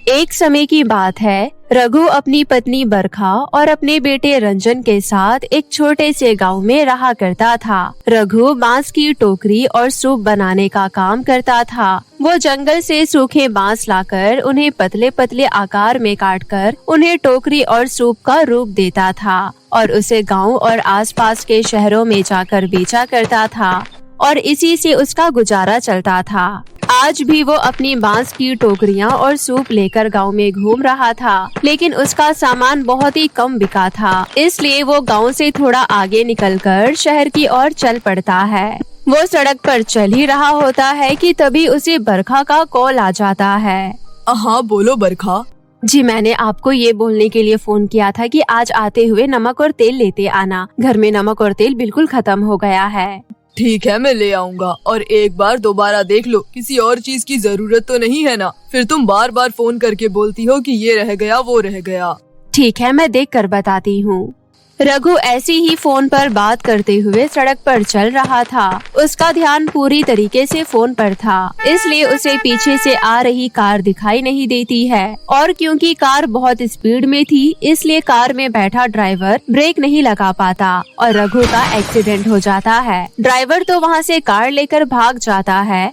एक समय की बात है, रघु अपनी पत्नी बरखा और अपने बेटे रंजन के साथ एक छोटे से गांव में रहा करता था। रघु बांस की टोकरी और सूप बनाने का काम करता था। वो जंगल से सूखे बांस लाकर उन्हें पतले पतले आकार में काटकर उन्हें टोकरी और सूप का रूप देता था और उसे गांव और आसपास के शहरों में जाकर बेचा करता था और इसी से उसका गुजारा चलता था। आज भी वो अपनी बांस की टोकरियां और सूप लेकर गांव में घूम रहा था, लेकिन उसका सामान बहुत ही कम बिका था, इसलिए वो गांव से थोड़ा आगे निकलकर शहर की ओर चल पड़ता है। वो सड़क पर चल ही रहा होता है कि तभी उसे बरखा का कॉल आ जाता है। हाँ बोलो बरखा। जी, मैंने आपको ये बोलने के लिए फोन किया था कि आज आते हुए नमक और तेल लेते आना। घर में नमक और तेल बिल्कुल खत्म हो गया है। ठीक है, मैं ले आऊँगा। और एक बार दोबारा देख लो, किसी और चीज की जरूरत तो नहीं है ना? फिर तुम बार बार फोन करके बोलती हो कि ये रह गया वो रह गया। ठीक है, मैं देख कर बताती हूँ। रघु ऐसी ही फोन पर बात करते हुए सड़क पर चल रहा था। उसका ध्यान पूरी तरीके से फोन पर था, इसलिए उसे पीछे से आ रही कार दिखाई नहीं देती है और क्योंकि कार बहुत स्पीड में थी, इसलिए कार में बैठा ड्राइवर ब्रेक नहीं लगा पाता और रघु का एक्सीडेंट हो जाता है। ड्राइवर तो वहाँ से कार लेकर भाग जाता है,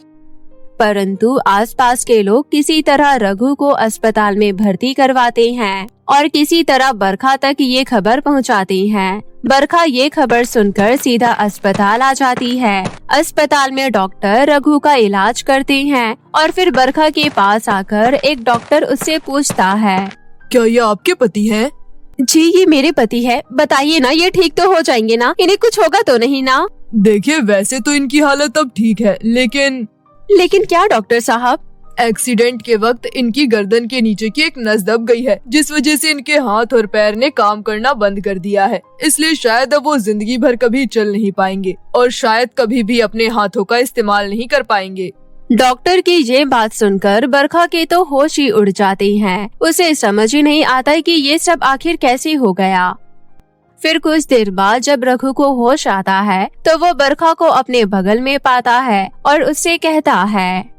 परंतु आसपास के लोग किसी तरह रघु को अस्पताल में भर्ती करवाते हैं और किसी तरह बरखा तक ये खबर पहुंचाते हैं। बरखा ये खबर सुनकर सीधा अस्पताल आ जाती है। अस्पताल में डॉक्टर रघु का इलाज करते हैं और फिर बरखा के पास आकर एक डॉक्टर उससे पूछता है, क्या ये आपके पति हैं? जी, ये मेरे पति है। बताइए ना, ये ठीक तो हो जाएंगे ना? इन्हें कुछ होगा तो नहीं ना? देखिए, वैसे तो इनकी हालत अब ठीक है, लेकिन क्या डॉक्टर साहब? एक्सीडेंट के वक्त इनकी गर्दन के नीचे की एक नस दब गई है, जिस वजह से इनके हाथ और पैर ने काम करना बंद कर दिया है। इसलिए शायद अब वो जिंदगी भर कभी चल नहीं पाएंगे और शायद कभी भी अपने हाथों का इस्तेमाल नहीं कर पाएंगे। डॉक्टर की ये बात सुनकर बरखा के तो होश ही उड़ जाते हैं। उसे समझ ही नहीं आता कि ये सब आखिर कैसे हो गया। फिर कुछ देर बाद जब रघु को होश आता है तो वो बरखा को अपने बगल में पाता है और उससे कहता है,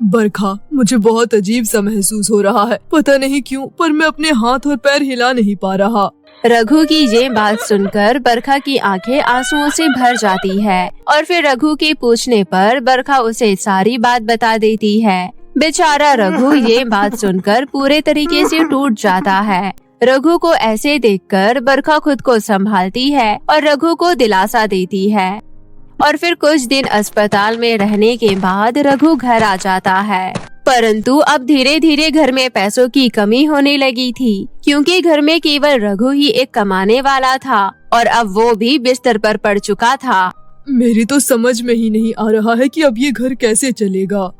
बरखा, मुझे बहुत अजीब सा महसूस हो रहा है। पता नहीं क्यों, पर मैं अपने हाथ और पैर हिला नहीं पा रहा। रघु की ये बात सुनकर बरखा की आंखें आंसुओं से भर जाती है और फिर रघु के पूछने पर बरखा उसे सारी बात बता देती है। बेचारा रघु ये बात सुनकर पूरे तरीके से टूट जाता है। रघु को ऐसे देखकर बरखा खुद को संभालती है और रघु को दिलासा देती है और फिर कुछ दिन अस्पताल में रहने के बाद रघु घर आ जाता है। परंतु अब धीरे धीरे घर में पैसों की कमी होने लगी थी, क्योंकि घर में केवल रघु ही एक कमाने वाला था और अब वो भी बिस्तर पर पड़ चुका था। मेरी तो समझ में ही नहीं आ रहा है कि अब ये घर कैसे चलेगा।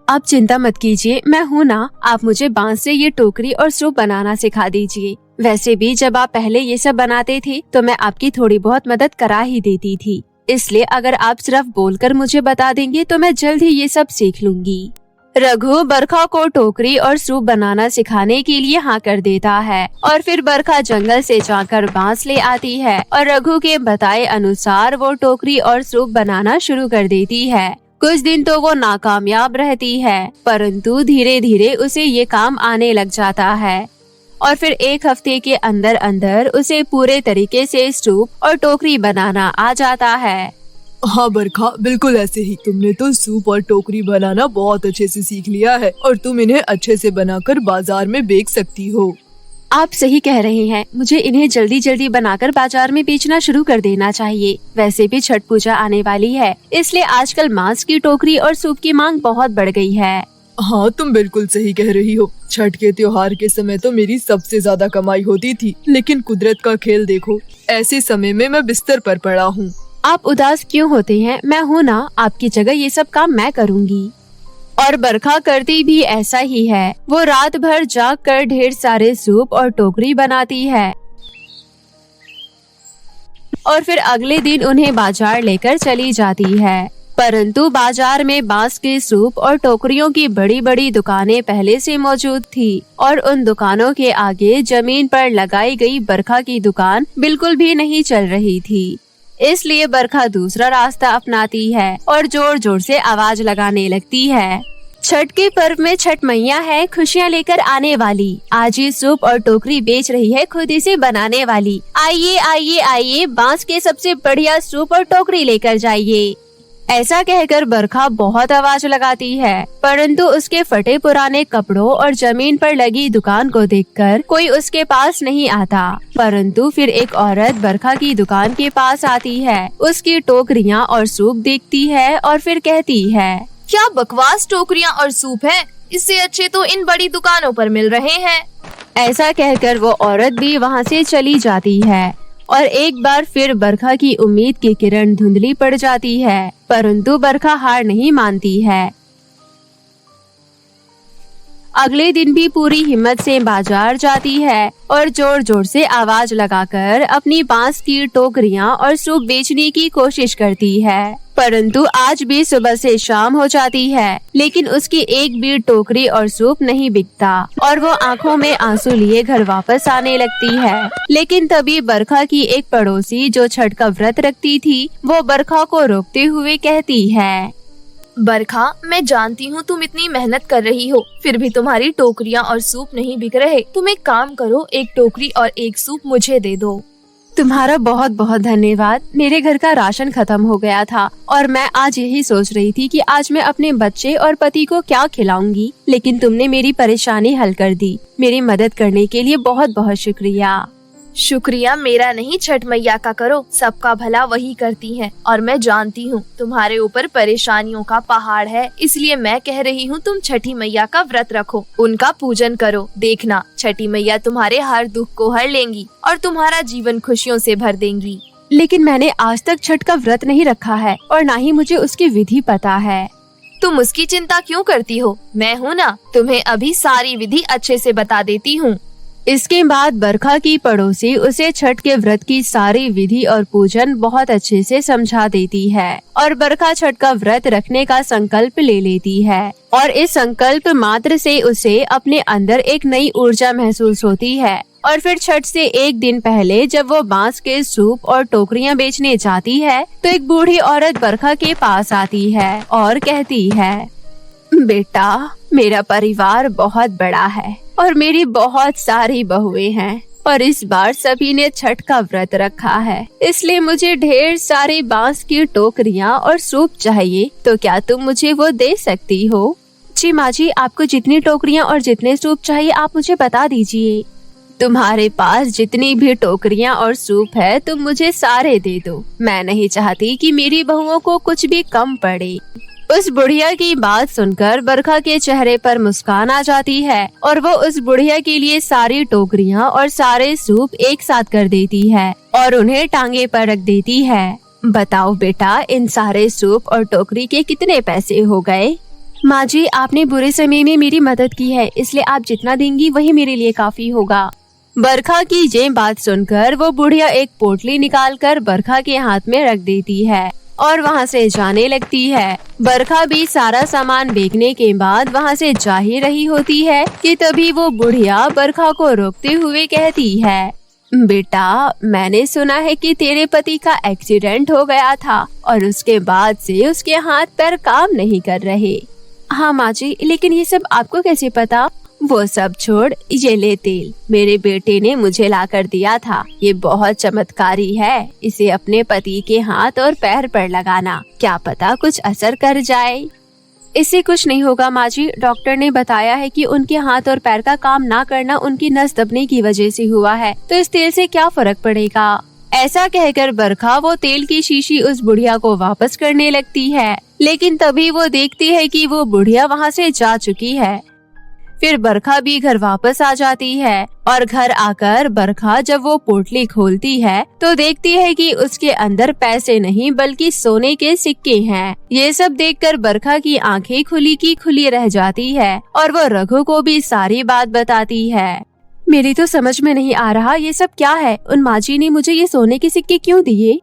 आप चिंता मत कीजिए, मैं हूँ ना। आप मुझे बांस से ये टोकरी और सूप बनाना सिखा दीजिए। वैसे भी जब आप पहले ये सब बनाते थे तो मैं आपकी थोड़ी बहुत मदद करा ही देती थी, इसलिए अगर आप सिर्फ बोलकर मुझे बता देंगे तो मैं जल्द ही ये सब सीख लूंगी। रघु बरखा को टोकरी और सूप बनाना सिखाने के लिए हाँ कर देता है और फिर बरखा जंगल से जाकर बांस ले आती है और रघु के बताए अनुसार वो टोकरी और सूप बनाना शुरू कर देती है। कुछ दिन तो वो नाकामयाब रहती है, परंतु धीरे धीरे उसे ये काम आने लग जाता है और फिर एक हफ्ते के अंदर अंदर उसे पूरे तरीके से सूप और टोकरी बनाना आ जाता है। हाँ बरखा, बिल्कुल ऐसे ही। तुमने तो सूप और टोकरी बनाना बहुत अच्छे से सीख लिया है और तुम इन्हें अच्छे से बनाकर बाजार में बेच सकती हो। आप सही कह रहे हैं, मुझे इन्हें जल्दी जल्दी बनाकर बाजार में बेचना शुरू कर देना चाहिए। वैसे भी छठ पूजा आने वाली है, इसलिए आजकल मांस की टोकरी और सूप की मांग बहुत बढ़ गई है। हाँ, तुम बिल्कुल सही कह रही हो। छठ के त्योहार के समय तो मेरी सबसे ज्यादा कमाई होती थी, लेकिन कुदरत का खेल देखो, ऐसे समय में मैं बिस्तर पर पड़ा हूँ। आप उदास क्यों होते हैं? मैं हूँ ना, आपकी जगह ये सब काम मैं करूँगी। और बरखा करती भी ऐसा ही है। वो रात भर जाग कर ढेर सारे सूप और टोकरी बनाती है और फिर अगले दिन उन्हें बाजार लेकर चली जाती है। परंतु बाजार में बांस के सूप और टोकरियों की बड़ी बड़ी दुकानें पहले से मौजूद थी और उन दुकानों के आगे जमीन पर लगाई गई बरखा की दुकान बिल्कुल भी नहीं चल रही थी। इसलिए बरखा दूसरा रास्ता अपनाती है और जोर जोर से आवाज लगाने लगती है, छठ के पर्व में छठ मैया है खुशियाँ लेकर आने वाली। आज ये सूप और टोकरी बेच रही है खुद इसे बनाने वाली। आइए आइए आइए, बांस के सबसे बढ़िया सूप और टोकरी लेकर जाइए। ऐसा कहकर बरखा बहुत आवाज लगाती है, परंतु उसके फटे पुराने कपड़ों और जमीन पर लगी दुकान को देखकर कोई उसके पास नहीं आता। परंतु फिर एक औरत बरखा की दुकान के पास आती है, उसकी टोकरियाँ और सूप देखती है और फिर कहती है, क्या बकवास टोकरियाँ और सूप है, इससे अच्छे तो इन बड़ी दुकानों पर मिल रहे हैं। ऐसा कहकर वो औरत भी वहाँ से चली जाती है और एक बार फिर बरखा की उम्मीद की किरण धुंधली पड़ जाती है, परंतु बरखा हार नहीं मानती है। अगले दिन भी पूरी हिम्मत से बाजार जाती है और जोर जोर से आवाज लगाकर अपनी बांस की टोकरियां और सूप बेचने की कोशिश करती है। परंतु आज भी सुबह से शाम हो जाती है, लेकिन उसकी एक भी टोकरी और सूप नहीं बिकता और वो आंखों में आंसू लिए घर वापस आने लगती है। लेकिन तभी बरखा की एक पड़ोसी जो छठ का व्रत रखती थी, वो बरखा को रोकते हुए कहती है, बरखा, मैं जानती हूँ तुम इतनी मेहनत कर रही हो, फिर भी तुम्हारी टोकरियाँ और सूप नहीं बिक रहे। तुम एक काम करो, एक टोकरी और एक सूप मुझे दे दो। तुम्हारा बहुत बहुत धन्यवाद। मेरे घर का राशन खत्म हो गया था और मैं आज यही सोच रही थी कि आज मैं अपने बच्चे और पति को क्या खिलाऊंगी, लेकिन तुमने मेरी परेशानी हल कर दी। मेरी मदद करने के लिए बहुत बहुत शुक्रिया। शुक्रिया मेरा नहीं, छठ मैया का करो, सबका भला वही करती हैं। और मैं जानती हूँ तुम्हारे ऊपर परेशानियों का पहाड़ है, इसलिए मैं कह रही हूँ तुम छठी मैया का व्रत रखो, उनका पूजन करो। देखना, छठी मैया तुम्हारे हर दुख को हर लेंगी और तुम्हारा जीवन खुशियों से भर देंगी। लेकिन मैंने आज तक छठ का व्रत नहीं रखा है और न ही मुझे उसकी विधि पता है। तुम उसकी चिंता क्यों करती हो, मैं हूँ ना, तुम्हें अभी सारी विधि अच्छे से बता देती हूँ। इसके बाद बरखा की पड़ोसी उसे छठ के व्रत की सारी विधि और पूजन बहुत अच्छे से समझा देती है और बरखा छठ का व्रत रखने का संकल्प ले लेती है और इस संकल्प मात्र से उसे अपने अंदर एक नई ऊर्जा महसूस होती है। और फिर छठ से एक दिन पहले जब वो बांस के सूप और टोकरियां बेचने जाती है, तो एक बूढ़ी औरत बरखा के पास आती है और कहती है, बेटा, मेरा परिवार बहुत बड़ा है और मेरी बहुत सारी बहुएं हैं और इस बार सभी ने छठ का व्रत रखा है, इसलिए मुझे ढेर सारी बांस की टोकरियां और सूप चाहिए। तो क्या तुम मुझे वो दे सकती हो? जी माँ जी, आपको जितनी टोकरियां और जितने सूप चाहिए आप मुझे बता दीजिए। तुम्हारे पास जितनी भी टोकरियां और सूप है तुम मुझे सारे दे दो। मैं नहीं चाहती कि मेरी बहुओं को कुछ भी कम पड़े। उस बुढ़िया की बात सुनकर बरखा के चेहरे पर मुस्कान आ जाती है और वो उस बुढ़िया के लिए सारी टोकरियां और सारे सूप एक साथ कर देती है और उन्हें टांगे पर रख देती है। बताओ बेटा, इन सारे सूप और टोकरी के कितने पैसे हो गए? माँ जी, आपने बुरे समय में मेरी मदद की है, इसलिए आप जितना देंगी वही मेरे लिए काफी होगा। बरखा की ये बात सुनकर वो बुढ़िया एक पोटली निकालकर बरखा के हाथ में रख देती है और वहाँ से जाने लगती है। बरखा भी सारा सामान बेचने के बाद वहाँ से जा ही रही होती है कि तभी वो बुढ़िया बरखा को रोकते हुए कहती है, बेटा, मैंने सुना है कि तेरे पति का एक्सीडेंट हो गया था और उसके बाद से उसके हाथ पैर काम नहीं कर रहे। हाँ माँ जी, लेकिन ये सब आपको कैसे पता? वो सब छोड़, ये ले तेल, मेरे बेटे ने मुझे ला कर दिया था। ये बहुत चमत्कारी है, इसे अपने पति के हाथ और पैर पर लगाना, क्या पता कुछ असर कर जाए। इससे कुछ नहीं होगा माँ जी, डॉक्टर ने बताया है कि उनके हाथ और पैर का काम ना करना उनकी नस दबने की वजह से हुआ है, तो इस तेल से क्या फर्क पड़ेगा। ऐसा कहकर बरखा वो तेल की शीशी उस बुढ़िया को वापस करने लगती है, लेकिन तभी वो देखती है कि वो बुढ़िया वहाँ से जा चुकी है। फिर बरखा भी घर वापस आ जाती है और घर आकर बरखा जब वो पोटली खोलती है तो देखती है कि उसके अंदर पैसे नहीं बल्कि सोने के सिक्के हैं। ये सब देखकर बरखा की आंखें खुली की खुली रह जाती है और वो रघु को भी सारी बात बताती है। मेरी तो समझ में नहीं आ रहा ये सब क्या है, उन माँ जी ने मुझे ये सोने के सिक्के क्यों दिए?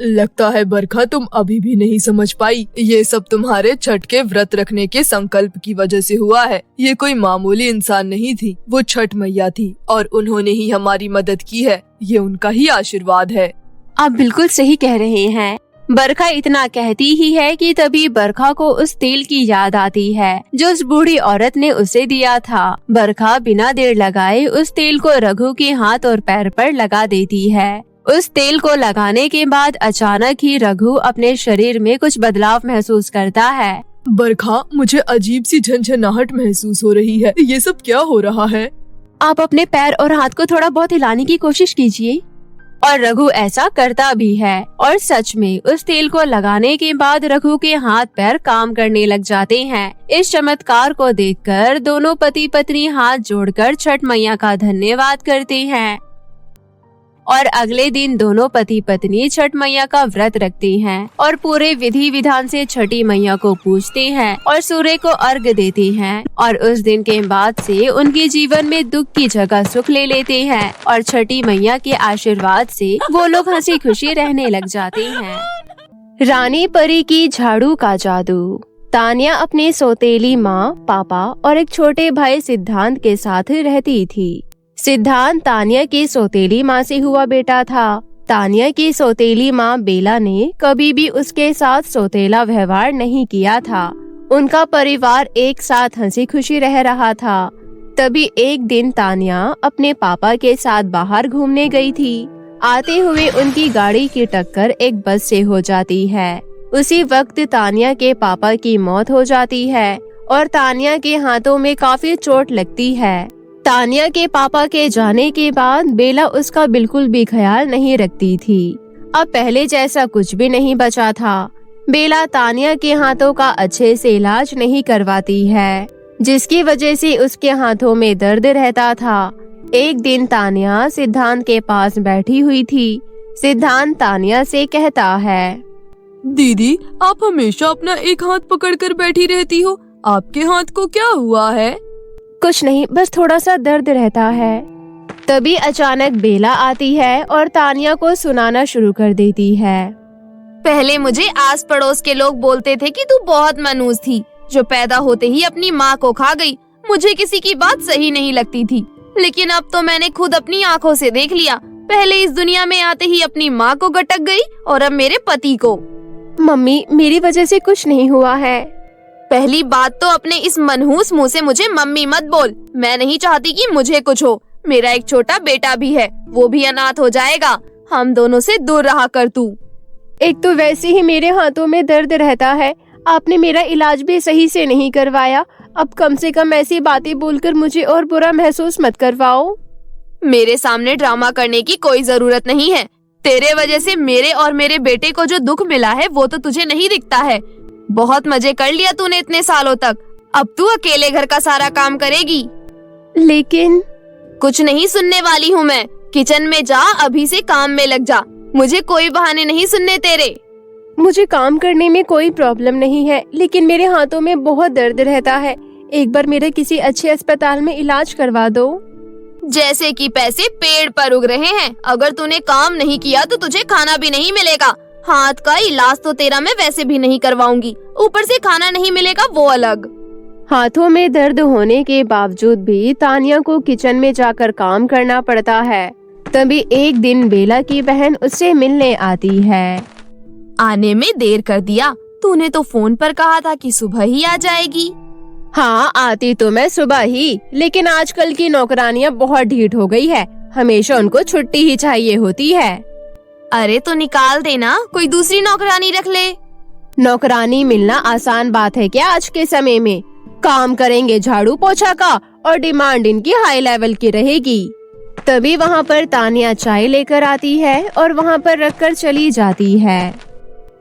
लगता है बरखा तुम अभी भी नहीं समझ पाई, ये सब तुम्हारे छठ के व्रत रखने के संकल्प की वजह से हुआ है। ये कोई मामूली इंसान नहीं थी, वो छठ मैया थी और उन्होंने ही हमारी मदद की है। ये उनका ही आशीर्वाद है। आप बिल्कुल सही कह रहे हैं। बरखा इतना कहती ही है कि तभी बरखा को उस तेल की याद आती है जो उस बूढ़ी औरत ने उसे दिया था। बरखा बिना देर लगाए उस तेल को रघु के हाथ और पैर पर लगा देती है। उस तेल को लगाने के बाद अचानक ही रघु अपने शरीर में कुछ बदलाव महसूस करता है। बरखा, मुझे अजीब सी झंझनाहट महसूस हो रही है। ये सब क्या हो रहा है? आप अपने पैर और हाथ को थोड़ा बहुत हिलाने की कोशिश कीजिए। और रघु ऐसा करता भी है और सच में उस तेल को लगाने के बाद रघु के हाथ पैर काम करने लग जाते हैं। इस चमत्कार को देखकर दोनों पति पत्नी हाथ जोड़कर छठ मैया का धन्यवाद करते हैं और अगले दिन दोनों पति पत्नी छठ मैया का व्रत रखते हैं और पूरे विधि विधान से छठी मैया को पूजते हैं और सूर्य को अर्घ देते हैं और उस दिन के बाद से उनके जीवन में दुख की जगह सुख ले लेते हैं और छठी मैया के आशीर्वाद से वो लोग हंसी खुशी रहने लग जाते हैं। रानी परी की झाड़ू का जादू। तानिया अपनी सौतेली माँ, पापा और एक छोटे भाई सिद्धांत के साथ रहती थी। सिद्धांत तानिया की सौतेली माँ से हुआ बेटा था। तानिया की सौतेली माँ बेला ने कभी भी उसके साथ सौतेला व्यवहार नहीं किया था। उनका परिवार एक साथ हंसी खुशी रह रहा था। तभी एक दिन तानिया अपने पापा के साथ बाहर घूमने गई थी। आते हुए उनकी गाड़ी की टक्कर एक बस से हो जाती है। उसी वक्त तानिया के पापा की मौत हो जाती है और तानिया के हाथों में काफी चोट लगती है। तानिया के पापा के जाने के बाद बेला उसका बिल्कुल भी ख्याल नहीं रखती थी। अब पहले जैसा कुछ भी नहीं बचा था। बेला तानिया के हाथों का अच्छे से इलाज नहीं करवाती है, जिसकी वजह से उसके हाथों में दर्द रहता था। एक दिन तानिया सिद्धांत के पास बैठी हुई थी। सिद्धांत तानिया से कहता है, दीदी, आप हमेशा अपना एक हाथ पकड़कर बैठी रहती हो। आपके हाथ को क्या हुआ है? कुछ नहीं, बस थोड़ा सा दर्द रहता है। तभी अचानक बेला आती है और तानिया को सुनाना शुरू कर देती है। पहले मुझे आस पड़ोस के लोग बोलते थे कि तू बहुत मनहूस थी, जो पैदा होते ही अपनी माँ को खा गई। मुझे किसी की बात सही नहीं लगती थी, लेकिन अब तो मैंने खुद अपनी आँखों से देख लिया। पहले इस दुनिया में आते ही अपनी माँ को गटक गई और अब मेरे पति को। मम्मी, मेरी वजह से कुछ नहीं हुआ है। पहली बात तो अपने इस मनहूस मुंह से मुझे मम्मी मत बोल। मैं नहीं चाहती कि मुझे कुछ हो। मेरा एक छोटा बेटा भी है, वो भी अनाथ हो जाएगा। हम दोनों से दूर रहा कर तू। एक तो वैसे ही मेरे हाथों में दर्द रहता है, आपने मेरा इलाज भी सही से नहीं करवाया। अब कम से कम ऐसी बातें बोलकर मुझे और बुरा महसूस मत करवाओ। मेरे सामने ड्रामा करने की कोई जरूरत नहीं है। तेरे वजह से मेरे और मेरे बेटे को जो दुख मिला है वो तो तुझे नहीं दिखता है। बहुत मजे कर लिया तूने इतने सालों तक। अब तू अकेले घर का सारा काम करेगी। लेकिन कुछ नहीं सुनने वाली हूँ मैं। किचन में जा, अभी से काम में लग जा। मुझे कोई बहाने नहीं सुनने तेरे। मुझे काम करने में कोई प्रॉब्लम नहीं है, लेकिन मेरे हाथों में बहुत दर्द रहता है। एक बार मेरा किसी अच्छे अस्पताल में इलाज करवा दो। जैसे कि पैसे पेड़ पर उग रहे हैं। अगर तूने काम नहीं किया तो तुझे खाना भी नहीं मिलेगा। हाथ का इलाज तो तेरा मैं वैसे भी नहीं करवाऊंगी, ऊपर से खाना नहीं मिलेगा वो अलग। हाथों में दर्द होने के बावजूद भी तानिया को किचन में जाकर काम करना पड़ता है। तभी एक दिन बेला की बहन उससे मिलने आती है। आने में देर कर दिया। तूने तो फोन पर कहा था कि सुबह ही आ जाएगी। हाँ, आती तो मैं सुबह ही, लेकिन आजकल की नौकरानियाँ बहुत ढीठ हो गई है। हमेशा उनको छुट्टी ही चाहिए होती है। अरे तो निकाल देना, कोई दूसरी नौकरानी रख ले। नौकरानी मिलना आसान बात है क्या आज के समय में? काम करेंगे झाड़ू पोछा का और डिमांड इनकी हाई लेवल की रहेगी। तभी वहाँ पर तानिया चाय लेकर आती है और वहाँ पर रखकर चली जाती है।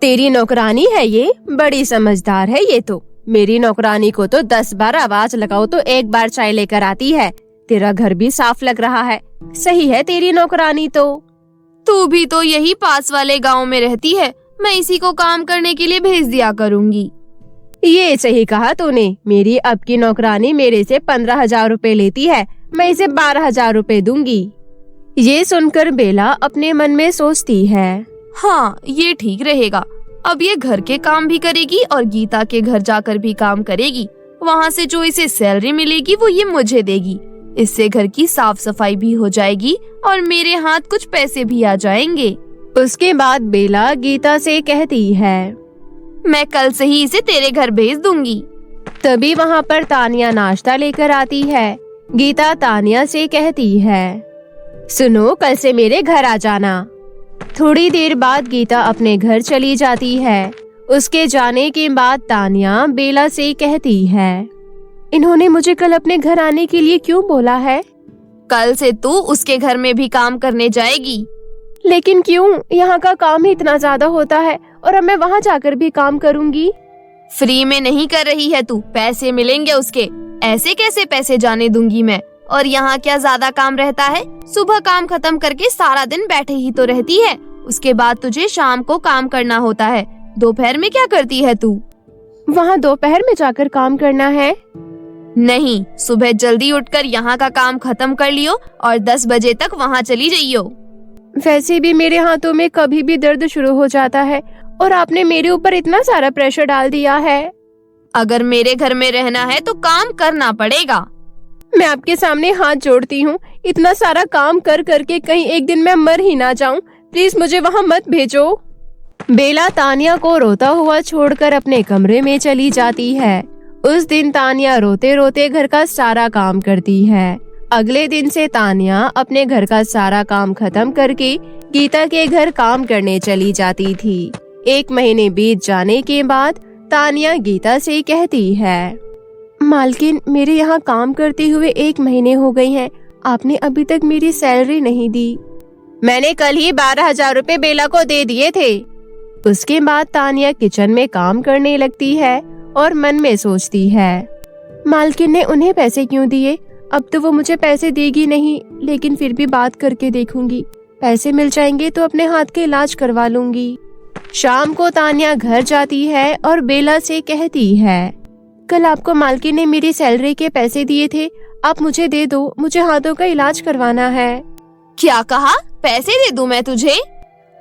तेरी नौकरानी है ये, बड़ी समझदार है ये तो। मेरी नौकरानी को तो 10 बार आवाज लगाओ तो एक बार चाय लेकर आती है। तेरा घर भी साफ लग रहा है। सही है तेरी नौकरानी तो। तू भी तो यही पास वाले गांव में रहती है। मैं इसी को काम करने के लिए भेज दिया करूँगी। ये सही कहा तूने। मेरी अब की नौकरानी मेरे से 15,000 रुपए लेती है, मैं इसे 12,000 रुपए दूंगी। ये सुनकर बेला अपने मन में सोचती है, हाँ ये ठीक रहेगा। अब ये घर के काम भी करेगी और गीता के घर जाकर भी काम करेगी। वहाँ से जो इसे सैलरी मिलेगी वो ये मुझे देगी। इससे घर की साफ सफाई भी हो जाएगी और मेरे हाथ कुछ पैसे भी आ जाएंगे। उसके बाद बेला गीता से कहती है, मैं कल से ही इसे तेरे घर भेज दूंगी। तभी वहाँ पर तानिया नाश्ता लेकर आती है। गीता तानिया से कहती है, सुनो, कल से मेरे घर आ जाना। थोड़ी देर बाद गीता अपने घर चली जाती है। उसके जाने के बाद तानिया बेला से कहती है, इन्होंने मुझे कल अपने घर आने के लिए क्यों बोला है? कल से तू उसके घर में भी काम करने जाएगी। लेकिन क्यों? यहाँ का काम ही इतना ज्यादा होता है और अब मैं वहाँ जाकर भी काम करूँगी। फ्री में नहीं कर रही है तू, पैसे मिलेंगे उसके। ऐसे कैसे पैसे जाने दूंगी मैं? और यहाँ क्या ज्यादा काम रहता है? सुबह काम खत्म करके सारा दिन बैठे ही तो रहती है। उसके बाद तुझे शाम को काम करना होता है। दोपहर में क्या करती है तू? वहाँ दोपहर में जाकर काम करना है? नहीं, सुबह जल्दी उठकर यहाँ का काम खत्म कर लियो और 10 बजे तक वहाँ चली जाइयो। वैसे भी मेरे हाथों में कभी भी दर्द शुरू हो जाता है और आपने मेरे ऊपर इतना सारा प्रेशर डाल दिया है। अगर मेरे घर में रहना है तो काम करना पड़ेगा। मैं आपके सामने हाथ जोड़ती हूँ, इतना सारा काम कर करके कहीं एक दिन मैं मर ही ना जाऊँ। प्लीज मुझे वहाँ मत भेजो। बेला तानिया को रोता हुआ छोड़कर अपने कमरे में चली जाती है। उस दिन तानिया रोते रोते घर का सारा काम करती है। अगले दिन से तानिया अपने घर का सारा काम खत्म करके गीता के घर काम करने चली जाती थी। 1 महीने बीत जाने के बाद तानिया गीता से कहती है, मालकिन, मेरे यहाँ काम करते हुए 1 महीने हो गई हैं। आपने अभी तक मेरी सैलरी नहीं दी। मैंने कल ही 12,000 रुपए बेला को दे दिए थे। उसके बाद तानिया किचन में काम करने लगती है और मन में सोचती है, मालकिन ने उन्हें पैसे क्यों दिए? अब तो वो मुझे पैसे देगी नहीं, लेकिन फिर भी बात करके देखूंगी। पैसे मिल जाएंगे तो अपने हाथ के इलाज करवा लूंगी। शाम को तानिया घर जाती है और बेला से कहती है, कल आपको मालकिन ने मेरी सैलरी के पैसे दिए थे, आप मुझे दे दो, मुझे हाथों का इलाज करवाना है। क्या कहा? पैसे दे दूं मैं तुझे?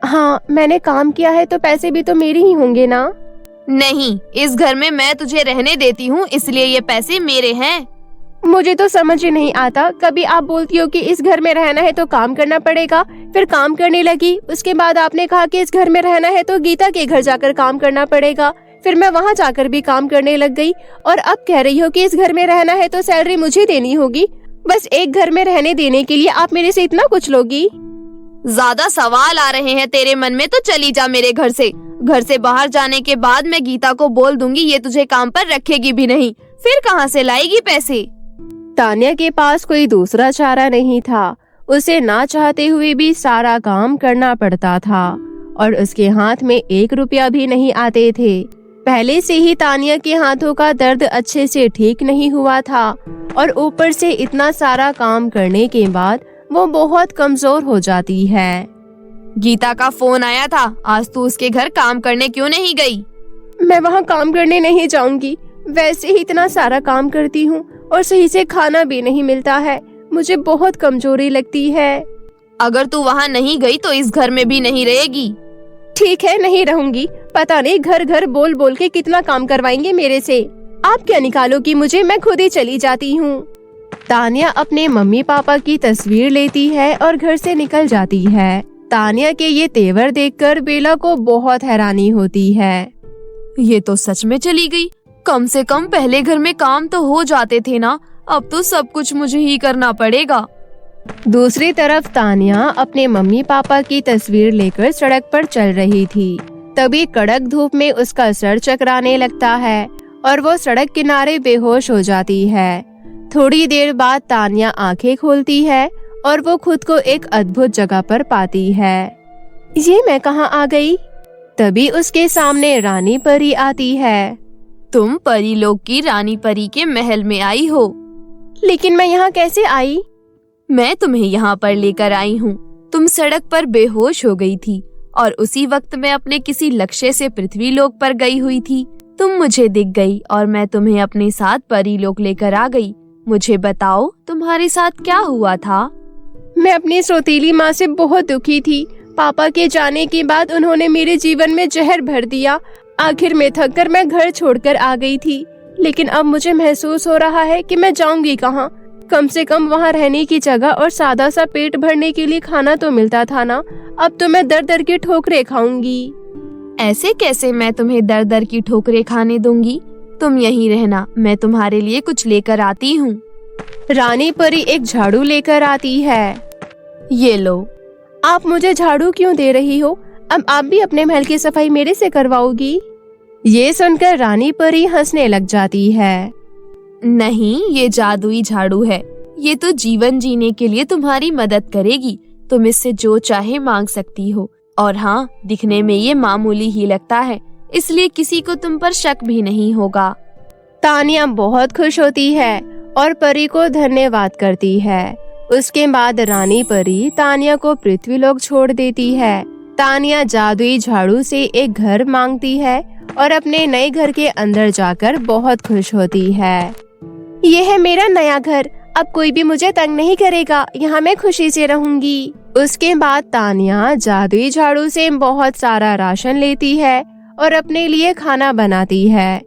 हाँ, मैंने काम किया है तो पैसे भी तो मेरे ही होंगे ना। नहीं, इस घर में मैं तुझे रहने देती हूँ, इसलिए ये पैसे मेरे हैं। मुझे तो समझ ही नहीं आता, कभी आप बोलती हो कि इस घर में रहना है तो काम करना पड़ेगा, फिर काम करने लगी। उसके बाद आपने कहा कि इस घर में रहना है तो गीता के घर जाकर काम करना पड़ेगा, फिर मैं वहाँ जाकर भी काम करने लग गई। और अब कह रही हो कि इस घर में रहना है तो सैलरी मुझे देनी होगी। बस एक घर में रहने देने के लिए आप मेरे से इतना कुछ लोगी? ज्यादा सवाल आ रहे हैं तेरे मन में तो चली जा मेरे घर से। घर से बाहर जाने के बाद मैं गीता को बोल दूंगी, ये तुझे काम पर रखेगी भी नहीं। फिर कहाँ से लाएगी पैसे? तानिया के पास कोई दूसरा चारा नहीं था। उसे ना चाहते हुए भी सारा काम करना पड़ता था और उसके हाथ में 1 रुपया भी नहीं आते थे। पहले से ही तानिया के हाथों का दर्द अच्छे से ठीक नहीं हुआ था और ऊपर से इतना सारा काम करने के बाद वो बहुत कमजोर हो जाती है। गीता का फोन आया था, आज तू उसके घर काम करने क्यों नहीं गई? मैं वहाँ काम करने नहीं जाऊंगी, वैसे ही इतना सारा काम करती हूँ और सही से खाना भी नहीं मिलता है। मुझे बहुत कमजोरी लगती है। अगर तू वहाँ नहीं गई तो इस घर में भी नहीं रहेगी। ठीक है, नहीं रहूंगी। पता नहीं घर घर बोल बोल के कितना काम करवाएंगे मेरे से। आप क्या निकालोगी मुझे? मैं खुद ही चली जाती हूँ। तानिया अपने मम्मी पापा की तस्वीर लेती है और घर से निकल जाती है। तानिया के ये तेवर देखकर बेला को बहुत हैरानी होती है। ये तो सच में चली गई। कम से कम पहले घर में काम तो हो जाते थे ना, अब तो सब कुछ मुझे ही करना पड़ेगा। दूसरी तरफ तानिया अपने मम्मी पापा की तस्वीर लेकर सड़क पर चल रही थी। तभी कड़क धूप में उसका सर चकराने लगता है और वो सड़क किनारे बेहोश हो जाती है। थोड़ी देर बाद तानिया आंखें खोलती है और वो खुद को एक अद्भुत जगह पर पाती है। ये मैं कहाँ आ गई? तभी उसके सामने रानी परी आती है। तुम परी लोग की रानी परी के महल में आई हो। लेकिन मैं यहाँ कैसे आई? मैं तुम्हें यहाँ पर लेकर आई हूँ। तुम सड़क पर बेहोश हो गई थी और उसी वक्त मैं अपने किसी लक्ष्य से पृथ्वी लोक पर गई हुई थी। तुम मुझे दिख गई और मैं तुम्हें अपने साथ परी लोक लेकर आ गई। मुझे बताओ, तुम्हारे साथ क्या हुआ था? मैं अपनी सौतेली माँ से बहुत दुखी थी। पापा के जाने के बाद उन्होंने मेरे जीवन में जहर भर दिया। आखिर में थक कर मैं घर छोड़कर आ गई थी, लेकिन अब मुझे महसूस हो रहा है कि मैं जाऊंगी कहाँ। कम से कम वहाँ रहने की जगह और सादा सा पेट भरने के लिए खाना तो मिलता था ना। अब तो मैं दर दर की ठोकरें खाऊंगी। ऐसे कैसे मैं तुम्हें दर दर की ठोकरें खाने दूंगी? तुम यहीं रहना, मैं तुम्हारे लिए कुछ लेकर आती हूँ। रानी परी एक झाड़ू लेकर आती है। ये लो। आप मुझे झाड़ू क्यों दे रही हो? अब आप भी अपने महल की सफाई मेरे से करवाओगी? ये सुनकर रानी परी हंसने लग जाती है। नहीं, ये जादुई झाड़ू है। ये तो जीवन जीने के लिए तुम्हारी मदद करेगी। तुम इससे जो चाहे मांग सकती हो। और हाँ, दिखने में ये मामूली ही लगता है, इसलिए किसी को तुम पर शक भी नहीं होगा। तानिया बहुत खुश होती है और परी को धन्यवाद करती है। उसके बाद रानी परी तानिया को पृथ्वीलोक छोड़ देती है। तानिया जादुई झाड़ू से एक घर मांगती है और अपने नए घर के अंदर जाकर बहुत खुश होती है। ये है मेरा नया घर, अब कोई भी मुझे तंग नहीं करेगा, यहाँ मैं खुशी से रहूंगी। उसके बाद तानिया जादुई झाड़ू से बहुत सारा राशन लेती है और अपने लिए खाना बनाती है।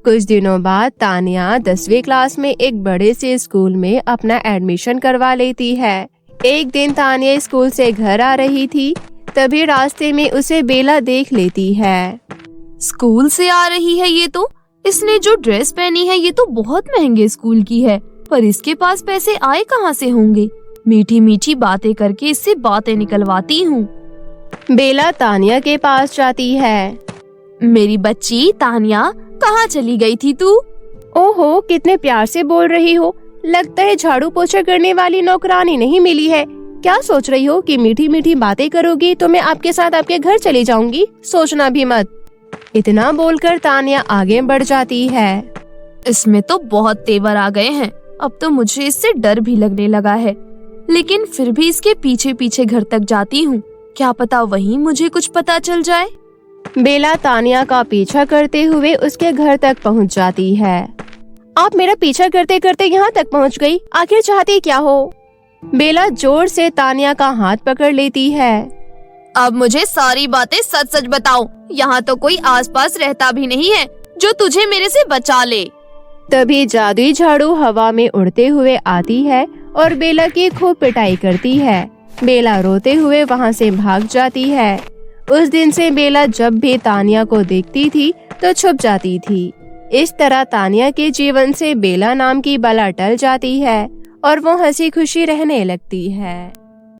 कुछ दिनों बाद तानिया 10वीं क्लास में एक बड़े से स्कूल में अपना एडमिशन करवा लेती है। एक दिन तानिया स्कूल से घर आ रही थी, तभी रास्ते में उसे बेला देख लेती है। स्कूल से आ रही है ये तो? इसने जो ड्रेस पहनी है ये तो बहुत महंगे स्कूल की है, पर इसके पास पैसे आए कहाँ से होंगे? मीठी मीठी बातें करके इससे बातें निकलवाती हूँ। बेला तानिया के पास जाती है। मेरी बच्ची तानिया, कहाँ चली गई थी तू? ओहो, कितने प्यार से बोल रही हो। लगता है झाड़ू पोछा करने वाली नौकरानी नहीं मिली है। क्या सोच रही हो कि मीठी मीठी बातें करोगी तो मैं आपके साथ आपके घर चली जाऊंगी? सोचना भी मत। इतना बोलकर तानिया आगे बढ़ जाती है। इसमें तो बहुत तेवर आ गए हैं, अब तो मुझे इससे डर भी लगने लगा है। लेकिन फिर भी इसके पीछे पीछे घर तक जाती हूँ, क्या पता वहीं मुझे कुछ पता चल जाए। बेला तानिया का पीछा करते हुए उसके घर तक पहुँच जाती है। आप मेरा पीछा करते करते यहाँ तक पहुँच गई, आखिर चाहती क्या हो? बेला जोर से तानिया का हाथ पकड़ लेती है। अब मुझे सारी बातें सच सच बताओ। यहाँ तो कोई आसपास रहता भी नहीं है जो तुझे मेरे से बचा ले। तभी जादुई झाड़ू हवा में उड़ते हुए आती है और बेला की खूब पिटाई करती है। बेला रोते हुए वहाँ से भाग जाती है। उस दिन से बेला जब भी तानिया को देखती थी तो छुप जाती थी। इस तरह तानिया के जीवन से बेला नाम की बला टल जाती है और वो हंसी खुशी रहने लगती है।